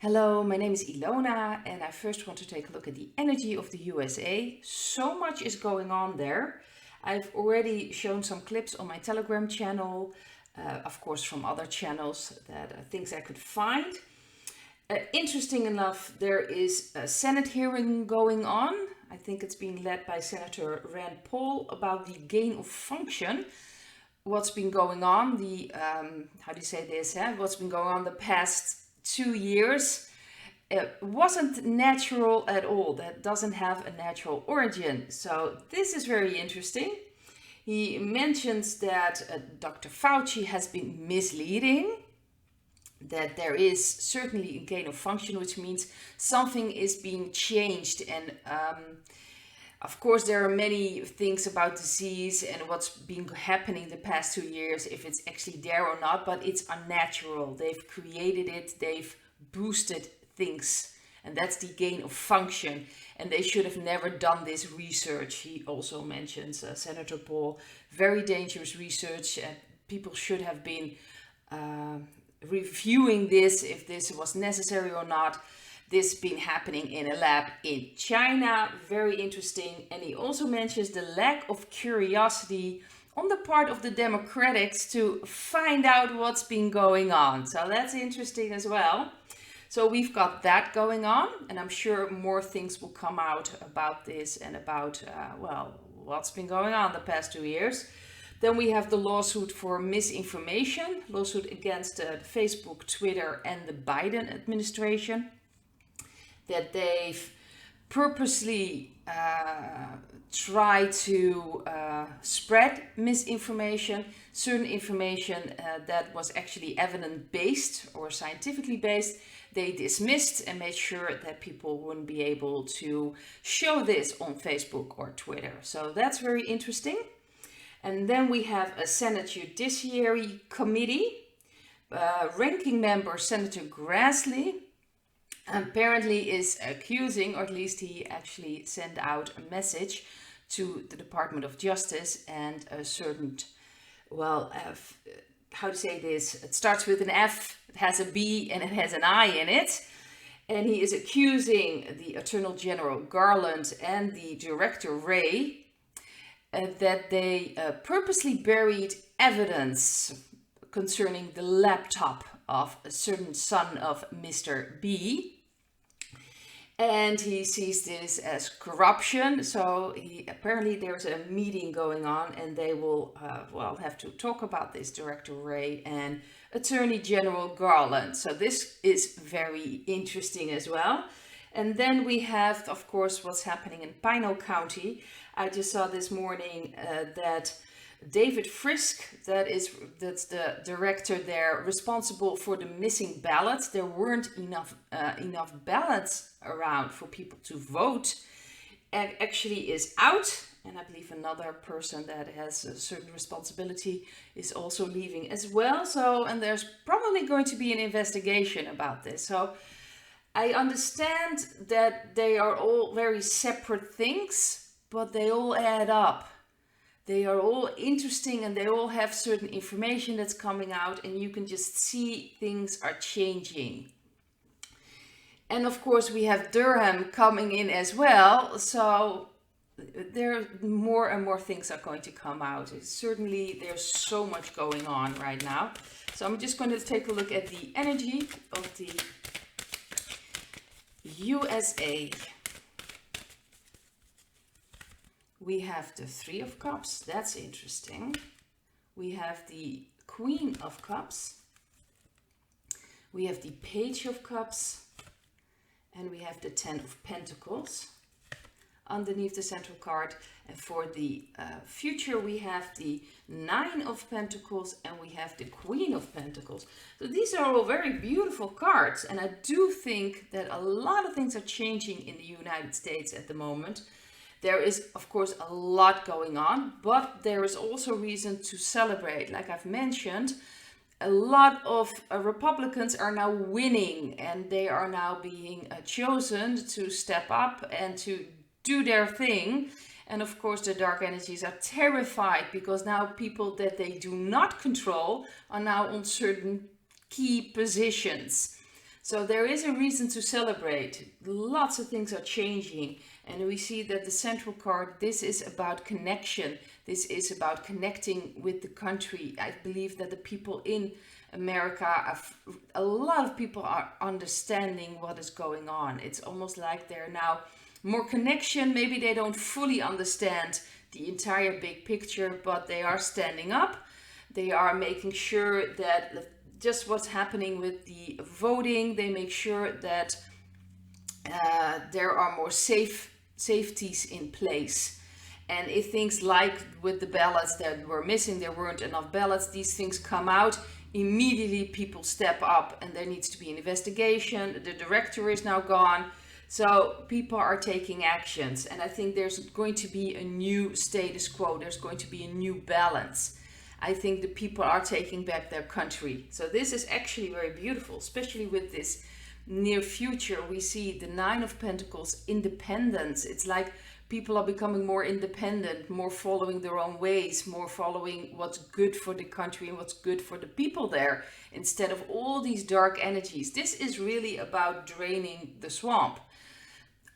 Hello, my name is Ilona, and I first want to take a look at the energy of the USA. So much is going on there. I've already shown some clips on my Telegram channel, of course from other channels, that things I could find. Interesting enough, there is a Senate hearing going on. I think it's being led by Senator Rand Paul about the gain of function. What's been going on, how do you say this, what's been going on the past 2 years wasn't natural at all. That doesn't have a natural origin. So this is very interesting. He mentions that Dr. Fauci has been misleading, that there is certainly a gain of function, which means something is being changed. And of course, there are many things about disease and what's been happening the past 2 years, if it's actually there or not, but it's unnatural. They've created it, they've boosted things, and that's the gain of function. And they should have never done this research. He also mentions, Senator Paul, very dangerous research. People should have been reviewing this, if this was necessary or not. This been happening in a lab in China, very interesting. And he also mentions the lack of curiosity on the part of the Democrats to find out what's been going on. So that's interesting as well. So we've got that going on, and I'm sure more things will come out about this and about, what's been going on the past 2 years. Then we have the lawsuit for misinformation, lawsuit against Facebook, Twitter, and the Biden administration, that they've purposely tried to spread misinformation, certain information that was actually evidence-based or scientifically based. They dismissed and made sure that people wouldn't be able to show this on Facebook or Twitter. So that's very interesting. And then we have a Senate Judiciary Committee. Ranking member Senator Grassley apparently is accusing, or at least he actually sent out a message to the Department of Justice and a certain, how to say this? It starts with an F, it has a B, and it has an I in it. And he is accusing the Attorney General Garland and the Director Wray that they purposely buried evidence concerning the laptop of a certain son of Mr. B. And he sees this as corruption. So apparently there's a meeting going on, and they will have to talk about this, Director Wray and Attorney General Garland. So this is very interesting as well. And then we have, of course, what's happening in Pinal County. I just saw this morning that David Frisk, that's the director there, responsible for the missing ballots. There weren't enough ballots around for people to vote, and actually is out. And I believe another person that has a certain responsibility is also leaving as well. So, and there's probably going to be an investigation about this. So I understand that they are all very separate things, but they all add up. They are all interesting, and they all have certain information that's coming out, and you can just see things are changing. And of course we have Durham coming in as well. So there more and more things are going to come out. Certainly there's so much going on right now. So I'm just going to take a look at the energy of the USA. We have the Three of Cups, that's interesting. We have the Queen of Cups. We have the Page of Cups. And we have the Ten of Pentacles underneath the central card. And for the future, we have the Nine of Pentacles and we have the Queen of Pentacles. So these are all very beautiful cards. And I do think that a lot of things are changing in the United States at the moment. There is, of course, a lot going on, but there is also reason to celebrate. Like I've mentioned, a lot of Republicans are now winning, and they are now being chosen to step up and to do their thing. And of course, the dark energies are terrified because now people that they do not control are now on certain key positions. So there is a reason to celebrate. Lots of things are changing. And we see that the central card, this is about connection. This is about connecting with the country. I believe that the people in America, a lot of people are understanding what is going on. It's almost like they're now more connection. Maybe they don't fully understand the entire big picture, but they are standing up. They are making sure that just what's happening with the voting, they make sure that there are more safeties in place. And if things like with the ballots that were missing, there weren't enough ballots, these things come out, immediately people step up and there needs to be an investigation. The director is now gone. So people are taking actions. And I think there's going to be a new status quo. There's going to be a new balance. I think the people are taking back their country. So this is actually very beautiful, especially with this near future. We see the Nine of Pentacles, independence. It's like people are becoming more independent, more following their own ways, more following what's good for the country and what's good for the people there, instead of all these dark energies. This is really about draining the swamp.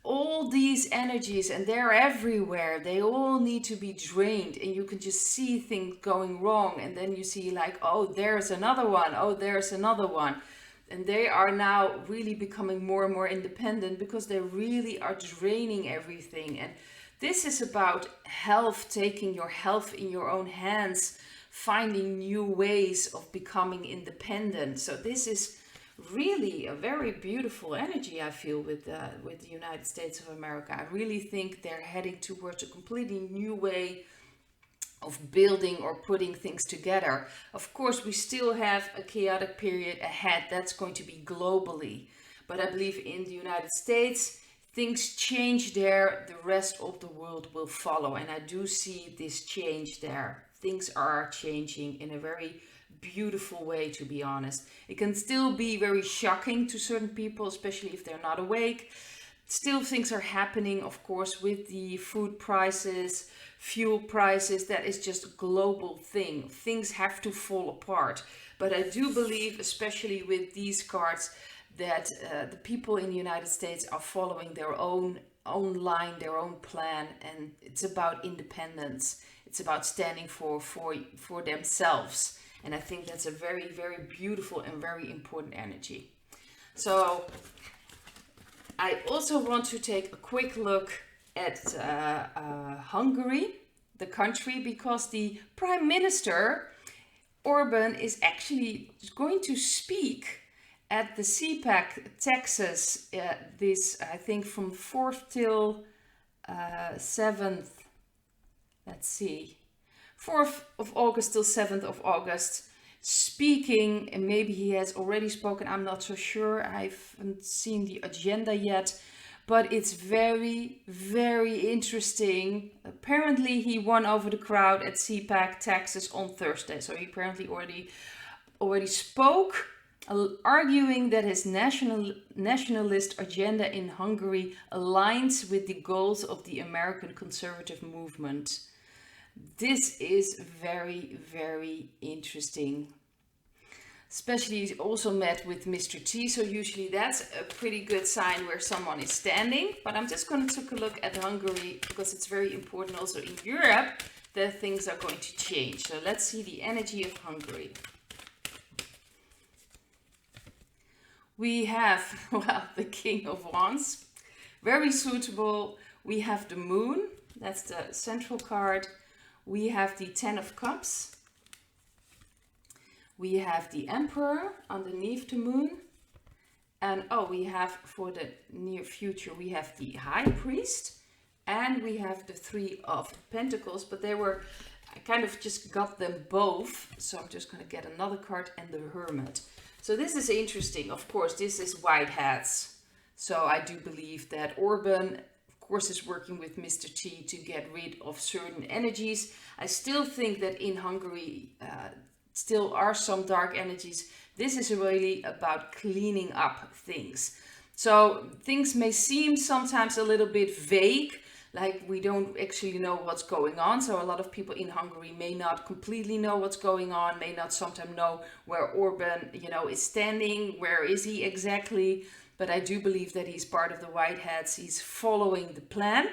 All these energies, and they're everywhere, they all need to be drained, and you can just see things going wrong, and then you see like, oh, there's another one, oh, there's another one. And they are now really becoming more and more independent because they really are draining everything. And this is about health, taking your health in your own hands, finding new ways of becoming independent. So this is really a very beautiful energy, I feel, with the United States of America. I really think they're heading towards a completely new way of building or putting things together. Of course, we still have a chaotic period ahead. That's going to be globally. But I believe in the United States, things change there, the rest of the world will follow. And I do see this change there. Things are changing in a very beautiful way, to be honest. It can still be very shocking to certain people, especially if they're not awake. Still, things are happening, of course, with the food prices, fuel prices. That is just a global thing. Things have to fall apart. But I do believe, especially with these cards, that the people in the United States are following their own line, their own plan, and it's about independence. It's about standing for themselves. And I think that's a very, very beautiful and very important energy. So I also want to take a quick look at Hungary, the country, because the Prime Minister, Orban, is actually going to speak at the CPAC Texas this, I think, from 4th till 7th. Let's see. 4th of August till 7th of August, speaking, and maybe he has already spoken, I'm not so sure, I haven't seen the agenda yet, but it's very, very interesting. Apparently he won over the crowd at CPAC Texas on Thursday, so he apparently already spoke, arguing that his nationalist agenda in Hungary aligns with the goals of the American conservative movement. This is very, very interesting. Especially he's also met with Mr. T, so usually that's a pretty good sign where someone is standing. But I'm just going to take a look at Hungary because it's very important also in Europe that things are going to change. So let's see the energy of Hungary. We have, well, the King of Wands. Very suitable. We have the Moon. That's the central card. We have the Ten of Cups. We have the Emperor underneath the Moon. And we have, for the near future, we have the High Priest. And we have the Three of Pentacles. But I kind of just got them both. So I'm just going to get another card, and the Hermit. So this is interesting. Of course, this is white hats. So I do believe that Orban, of course, is working with Mr. T to get rid of certain energies. I still think that in Hungary still are some dark energies. This is really about cleaning up things. So things may seem sometimes a little bit vague, like we don't actually know what's going on. So a lot of people in Hungary may not completely know what's going on, may not sometimes know where Orban, is standing, where is he exactly. But I do believe that he's part of the Whiteheads. He's following the plan.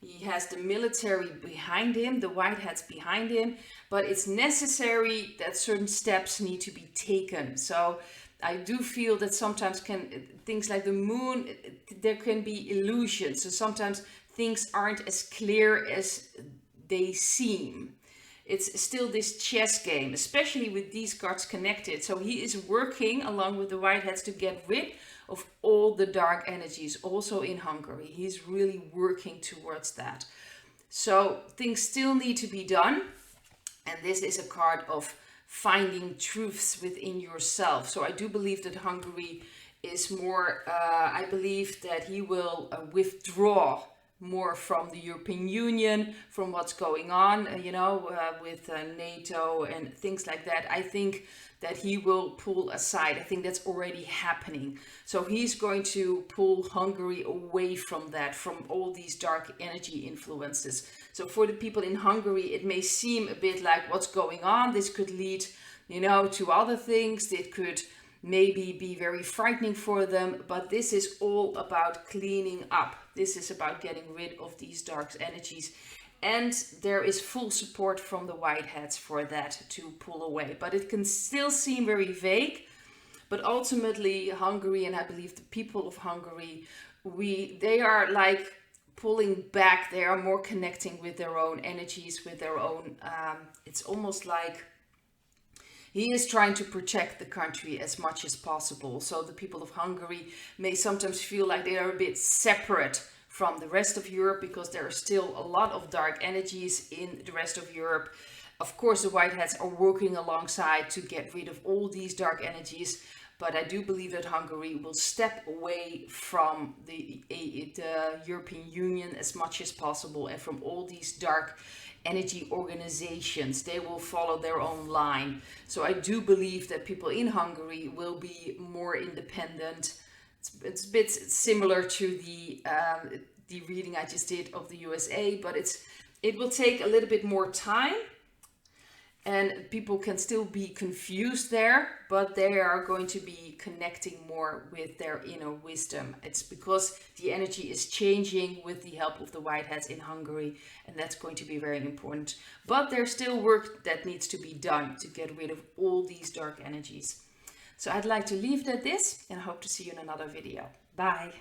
He has the military behind him, the Whiteheads behind him, but it's necessary that certain steps need to be taken. So I do feel that sometimes things like the moon, there can be illusions. So sometimes things aren't as clear as they seem. It's still this chess game, especially with these cards connected. So he is working along with the Whiteheads to get rid of all the dark energies, also in Hungary. He's really working towards that. So things still need to be done. And this is a card of finding truths within yourself. So I do believe that Hungary is more, I believe that he will withdraw more from the European Union, from what's going on, with NATO and things like that. I think that he will pull aside. I think that's already happening. So he's going to pull Hungary away from that, from all these dark energy influences. So for the people in Hungary, it may seem a bit like what's going on. This could lead, to other things. It could maybe be very frightening for them, but this is all about cleaning up. This is about getting rid of these dark energies. And there is full support from the Whiteheads for that to pull away. But it can still seem very vague. But ultimately, Hungary, and I believe the people of Hungary, they are like pulling back. They are more connecting with their own energies, with their own, it's almost like he is trying to protect the country as much as possible. So the people of Hungary may sometimes feel like they are a bit separate from the rest of Europe, because there are still a lot of dark energies in the rest of Europe. Of course, the Whiteheads are working alongside to get rid of all these dark energies. But I do believe that Hungary will step away from the European Union as much as possible, and from all these dark energy organizations. They will follow their own line. So I do believe that people in Hungary will be more independent. It's a bit similar to the reading I just did of the USA, but it will take a little bit more time. And people can still be confused there, but they are going to be connecting more with their inner wisdom. It's because the energy is changing with the help of the Whiteheads in Hungary, and that's going to be very important. But there's still work that needs to be done to get rid of all these dark energies. So I'd like to leave it at this, and I hope to see you in another video. Bye!